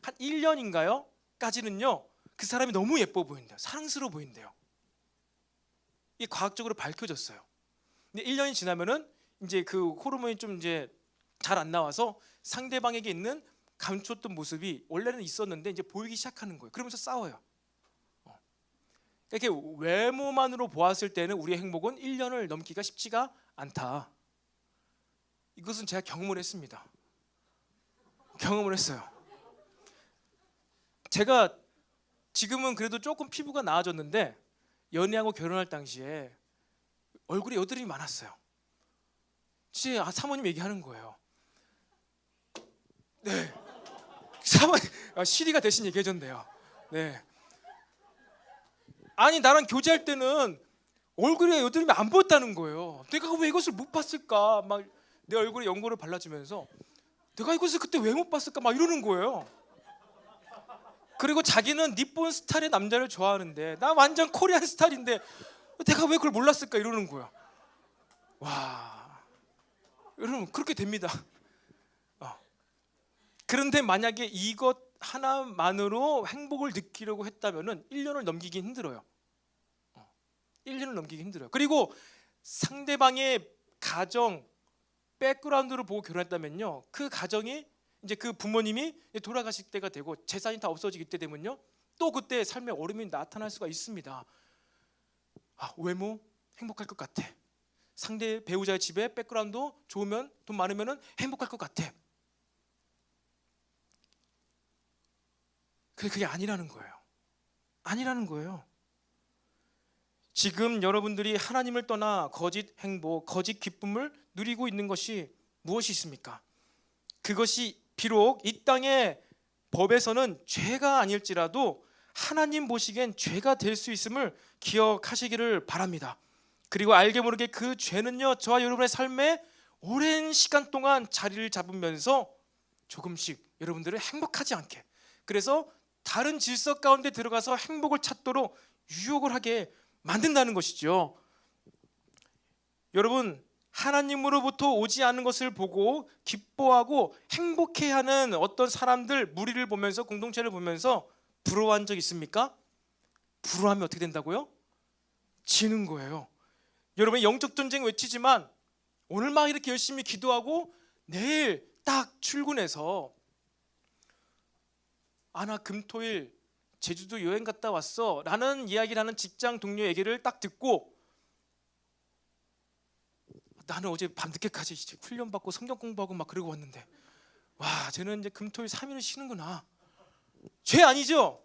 한 1년인가요? 까지는요, 그 사람이 너무 예뻐 보인대요. 사랑스러워 보인대요. 이게 과학적으로 밝혀졌어요. 근데 1년이 지나면은 이제 그 호르몬이 좀 이제 잘 안 나와서 상대방에게 있는 감췄던 모습이 원래는 있었는데 이제 보이기 시작하는 거예요. 그러면서 싸워요. 이렇게 외모만으로 보았을 때는 우리의 행복은 1년을 넘기가 쉽지가 않다. 이것은 제가 경험을 했습니다. 경험을 했어요. 제가 지금은 그래도 조금 피부가 나아졌는데, 연애하고 결혼할 당시에 얼굴에 여드름이 많았어요. 진짜 사모님 얘기하는 거예요. 네, 사모님 시리가 대신 얘기해줬네요. 네. 아니, 나랑 교제할 때는 얼굴에 여드름이 안 보였다는 거예요. 내가 왜 이것을 못 봤을까? 막 내 얼굴에 연고를 발라주면서 내가 이것을 그때 왜 못 봤을까? 막 이러는 거예요. 그리고 자기는 니폰 스타일의 남자를 좋아하는데 나 완전 코리안 스타일인데 내가 왜 그걸 몰랐을까? 이러는 거예요. 와, 여러분, 그렇게 됩니다. 그런데 만약에 이것 하나만으로 행복을 느끼려고 했다면은 1년을 넘기기 힘들어요. 1년을 넘기기 힘들어요. 그리고 상대방의 가정 백그라운드를 보고 결혼했다면요, 그 가정이 이제 그 부모님이 돌아가실 때가 되고 재산이 다 없어지기 때 되면요, 또 그때 삶의 어려움이 나타날 수가 있습니다. 외모 행복할 것 같아. 상대 배우자의 집에 백그라운드 좋으면, 돈 많으면은 행복할 것 같아. 그게 아니라는 거예요. 아니라는 거예요. 지금 여러분들이 하나님을 떠나 거짓 행복, 거짓 기쁨을 누리고 있는 것이 무엇이 있습니까? 그것이 비록 이 땅의 법에서는 죄가 아닐지라도 하나님 보시기엔 죄가 될 수 있음을 기억하시기를 바랍니다. 그리고 알게 모르게 그 죄는요, 저와 여러분의 삶에 오랜 시간 동안 자리를 잡으면서 조금씩 여러분들을 행복하지 않게, 그래서 다른 질서 가운데 들어가서 행복을 찾도록 유혹을 하게 만든다는 것이죠. 여러분, 하나님으로부터 오지 않은 것을 보고 기뻐하고 행복해하는 어떤 사람들, 무리를 보면서, 공동체를 보면서 부러워한 적 있습니까? 부러워하면 어떻게 된다고요? 지는 거예요. 여러분, 영적 전쟁 외치지만 오늘 막 이렇게 열심히 기도하고 내일 딱 출근해서 나 금토일 제주도 여행 갔다 왔어 라는 이야기를 하는 직장 동료 얘기를 딱 듣고 나는 어제 밤늦게까지 훈련받고 성경 공부하고 막 그러고 왔는데 와 쟤는 이제 금토일 3일을 쉬는구나. 죄 아니죠?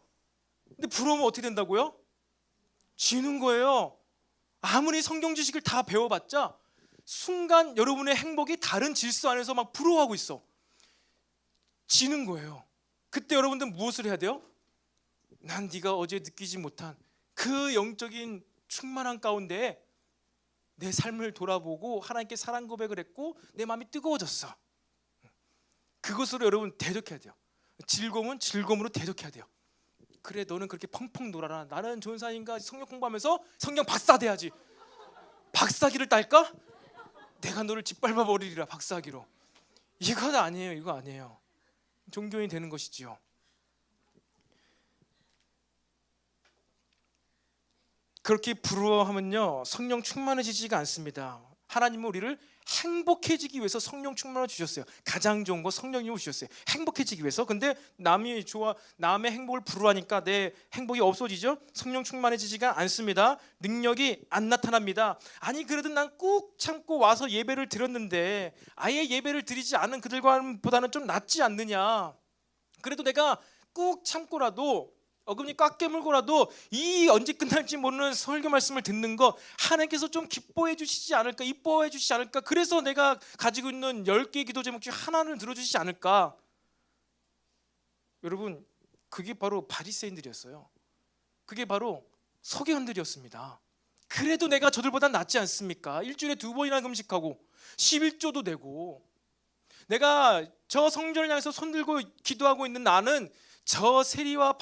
근데 부러우면 어떻게 된다고요? 지는 거예요. 아무리 성경 지식을 다 배워봤자 순간 여러분의 행복이 다른 질서 안에서 막 부러워하고 있어. 지는 거예요. 그때 여러분들 무엇을 해야 돼요? 난 네가 어제 느끼지 못한 그 영적인 충만한 가운데 내 삶을 돌아보고 하나님께 사랑 고백을 했고 내 마음이 뜨거워졌어. 그것으로 여러분 대적해야 돼요. 즐거움은 즐거움으로 대적해야 돼요. 그래 너는 그렇게 펑펑 놀아라. 나는 전사인가 성경 공부하면서 성경 박사 돼야지. 박사기를 딸까? 내가 너를 짓밟아 버리리라 박사기로. 이건 아니에요. 이거 아니에요. 종교인이 되는 것이지요. 그렇게 부러워하면요 성령 충만해지지가 않습니다. 하나님은 우리를 행복해지기 위해서 성령 충만을 주셨어요. 가장 좋은 거 성령님을 주셨어요. 행복해지기 위해서. 근데 남의 행복을 부러워하니까 내 행복이 없어지죠. 성령 충만해지지가 않습니다. 능력이 안 나타납니다. 아니 그래도 난 꾹 참고 와서 예배를 드렸는데 아예 예배를 드리지 않은 그들보다는 좀 낫지 않느냐. 그래도 내가 꾹 참고라도 어금니 꽉 깨물고라도 이 언제 끝날지 모르는 설교 말씀을 듣는 거 하나님께서 좀 기뻐해 주시지 않을까, 이뻐해 주시지 않을까. 그래서 내가 가지고 있는 10개의 기도 제목 중 하나를 들어주시지 않을까. 여러분 그게 바로 바리새인들이었어요. 그게 바로 서기관들이었습니다. 그래도 내가 저들보다 낫지 않습니까? 일주일에 2번이나 금식하고 11조도 내고 내가 저 성전을 향해서 손들고 기도하고 있는 나는 저 세리와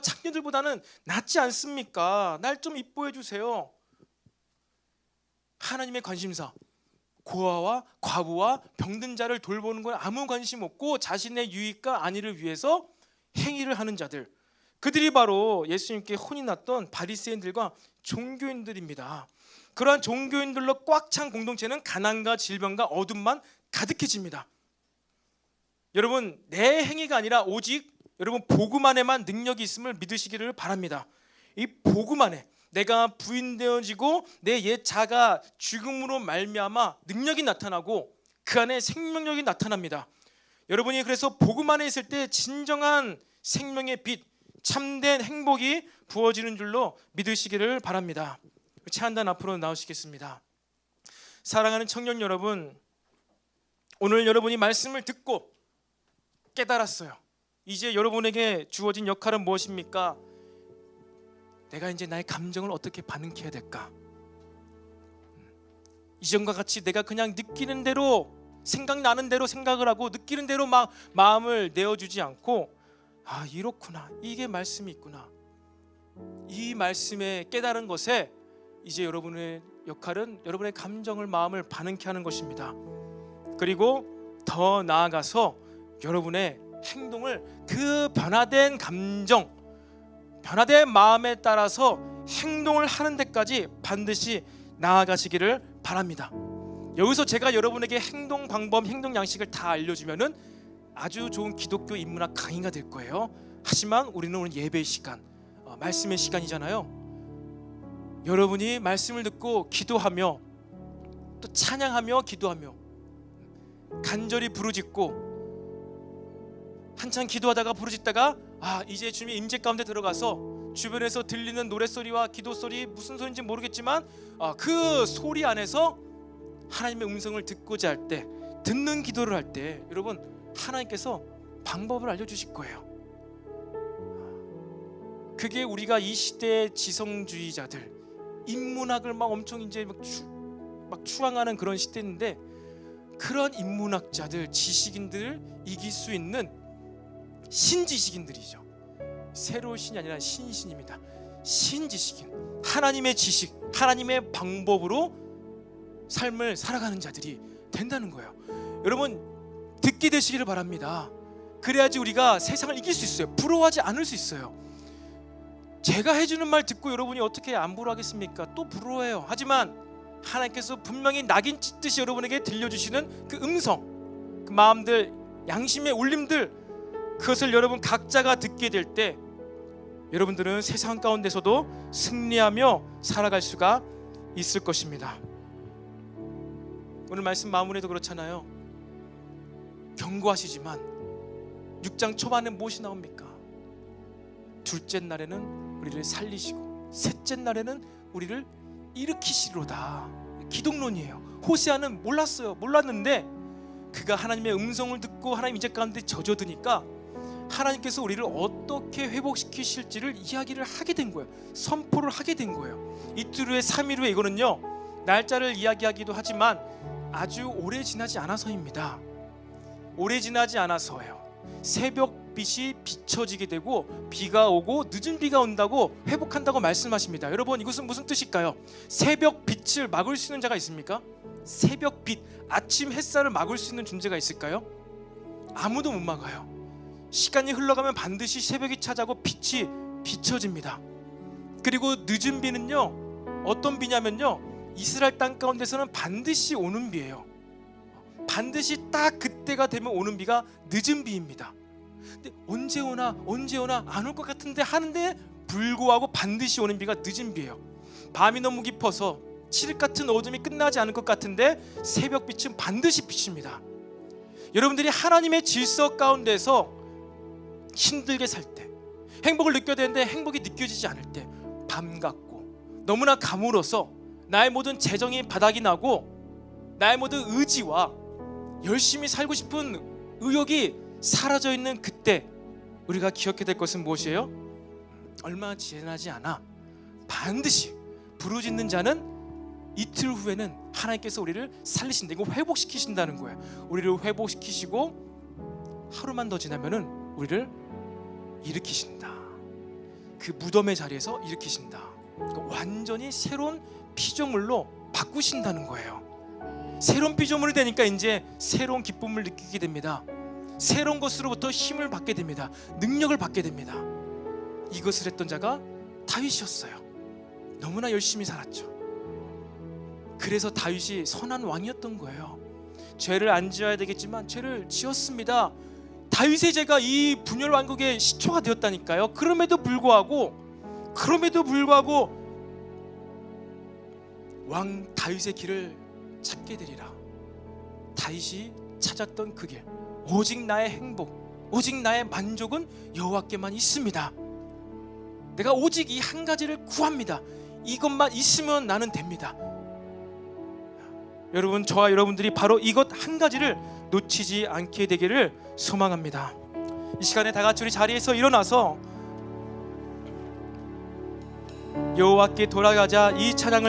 창녀들보다는 낫지 않습니까? 날 좀 이뻐해 주세요. 하나님의 관심사, 고아와 과부와 병든 자를 돌보는 건 아무 관심 없고 자신의 유익과 안위를 위해서 행위를 하는 자들, 그들이 바로 예수님께 혼이 났던 바리새인들과 종교인들입니다. 그러한 종교인들로 꽉 찬 공동체는 가난과 질병과 어둠만 가득해집니다. 여러분 내 행위가 아니라 오직 여러분 복음 안에만 능력이 있음을 믿으시기를 바랍니다. 이 복음 안에 내가 부인되어지고 내 옛 자가 죽음으로 말미암아 능력이 나타나고 그 안에 생명력이 나타납니다. 여러분이 그래서 복음 안에 있을 때 진정한 생명의 빛, 참된 행복이 부어지는 줄로 믿으시기를 바랍니다. 차한단 앞으로 나오시겠습니다. 사랑하는 청년 여러분, 오늘 여러분이 말씀을 듣고 깨달았어요. 이제 여러분에게 주어진 역할은 무엇입니까? 내가 이제 나의 감정을 어떻게 반응해야 될까? 이전과 같이 내가 그냥 느끼는 대로 생각나는 대로 생각을 하고 느끼는 대로 막 마음을 내어주지 않고 이렇구나, 이게 말씀이 있구나, 이 말씀에 깨달은 것에 이제 여러분의 역할은 여러분의 감정을 마음을 반응케 하는 것입니다. 그리고 더 나아가서 여러분의 행동을 그 변화된 감정, 변화된 마음에 따라서 행동을 하는 데까지 반드시 나아가시기를 바랍니다. 여기서 제가 여러분에게 행동 방법, 행동 양식을 다 알려주면은 아주 좋은 기독교 인문학 강의가 될 거예요. 하지만 우리는 오늘 예배의 시간, 말씀의 시간이잖아요. 여러분이 말씀을 듣고 기도하며 또 찬양하며 기도하며 간절히 부르짖고 한참 기도하다가 부르짖다가 이제 주님의 임재 가운데 들어가서 주변에서 들리는 노랫소리와 기도소리 무슨 소리인지 모르겠지만 그 소리 안에서 하나님의 음성을 듣고자 할 때, 듣는 기도를 할 때 여러분 하나님께서 방법을 알려주실 거예요. 그게 우리가 이 시대의 지성주의자들, 인문학을 막 엄청 이제 막 추앙하는 그런 시대인데, 그런 인문학자들, 지식인들을 이길 수 있는 신지식인들이죠. 새로운 신이 아니라 신입니다. 신지식인, 하나님의 지식, 하나님의 방법으로 삶을 살아가는 자들이 된다는 거예요. 여러분 듣게 되시기를 바랍니다. 그래야지 우리가 세상을 이길 수 있어요. 부러워하지 않을 수 있어요. 제가 해주는 말 듣고 여러분이 어떻게 안 부러워하겠습니까? 또 부러워해요. 하지만 하나님께서 분명히 낙인 찢듯이 여러분에게 들려주시는 그 음성, 그 마음들, 양심의 울림들, 그것을 여러분 각자가 듣게 될 때 여러분들은 세상 가운데서도 승리하며 살아갈 수가 있을 것입니다. 오늘 말씀 마무리도 그렇잖아요. 경고하시지만 6장 초반에 무엇이 나옵니까? 둘째 날에는 우리를 살리시고 셋째 날에는 우리를 일으키시리로다. 기독론이에요. 호세아는 몰랐는데 그가 하나님의 음성을 듣고 하나님 임재 가운데 젖어드니까 하나님께서 우리를 어떻게 회복시키실지를 이야기를 하게 된 거예요. 선포를 하게 된 거예요. 이틀 후에 3일 후에 이거는요, 날짜를 이야기하기도 하지만 아주 오래 지나지 않아서입니다. 오래 지나지 않아서예요. 새벽빛이 비춰지게 되고 비가 오고 늦은 비가 온다고 회복한다고 말씀하십니다. 여러분, 이것은 무슨 뜻일까요? 새벽빛을 막을 수 있는 자가 있습니까? 새벽빛, 아침 햇살을 막을 수 있는 존재가 있을까요? 아무도 못 막아요. 시간이 흘러가면 반드시 새벽이 찾아오고 빛이 비춰집니다. 그리고 늦은 비는요, 어떤 비냐면요, 이스라엘 땅 가운데서는 반드시 오는 비예요. 반드시 딱 그때가 되면 오는 비가 늦은 비입니다. 근데 언제 오나 안 올 것 같은데 하는데 불구하고 반드시 오는 비가 늦은 비예요. 밤이 너무 깊어서 칠흑 같은 어둠이 끝나지 않을 것 같은데 새벽빛은 반드시 비칩니다. 여러분들이 하나님의 질서 가운데서 힘들게 살 때, 행복을 느껴야 되는데 행복이 느껴지지 않을 때, 밤 같고 너무나 가물어서 나의 모든 재정이 바닥이 나고 나의 모든 의지와 열심히 살고 싶은 의욕이 사라져 있는 그때 우리가 기억해야 될 것은 무엇이에요? 얼마 지나지 않아 반드시 부르짖는 자는 이틀 후에는 하나님께서 우리를 살리신다. 이거 회복시키신다는 거예요. 우리를 회복시키시고 하루만 더 지나면은 우리를 일으키신다. 그 무덤의 자리에서 일으키신다. 그러니까 완전히 새로운 피조물로 바꾸신다는 거예요. 새로운 피조물이 되니까 이제 새로운 기쁨을 느끼게 됩니다. 새로운 것으로부터 힘을 받게 됩니다. 능력을 받게 됩니다. 이것을 했던 자가 다윗이었어요. 너무나 열심히 살았죠. 그래서 다윗이 선한 왕이었던 거예요. 죄를 안 지어야 되겠지만 죄를 지었습니다. 다윗의 죄가 이 분열 왕국의 시초가 되었다니까요. 그럼에도 불구하고 왕 다윗의 길을 찾게 되리라. 다윗이 찾았던 그 길, 오직 나의 행복, 오직 나의 만족은 여호와께만 있습니다. 내가 오직 이 한 가지를 구합니다. 이것만 있으면 나는 됩니다. 여러분, 저와 여러분들이 바로 이것 한 가지를 놓치지 않게 되기를 소망합니다. 이 시간에 다 같이 우리 자리에서 일어나서 여호와께 돌아가자 이 찬양을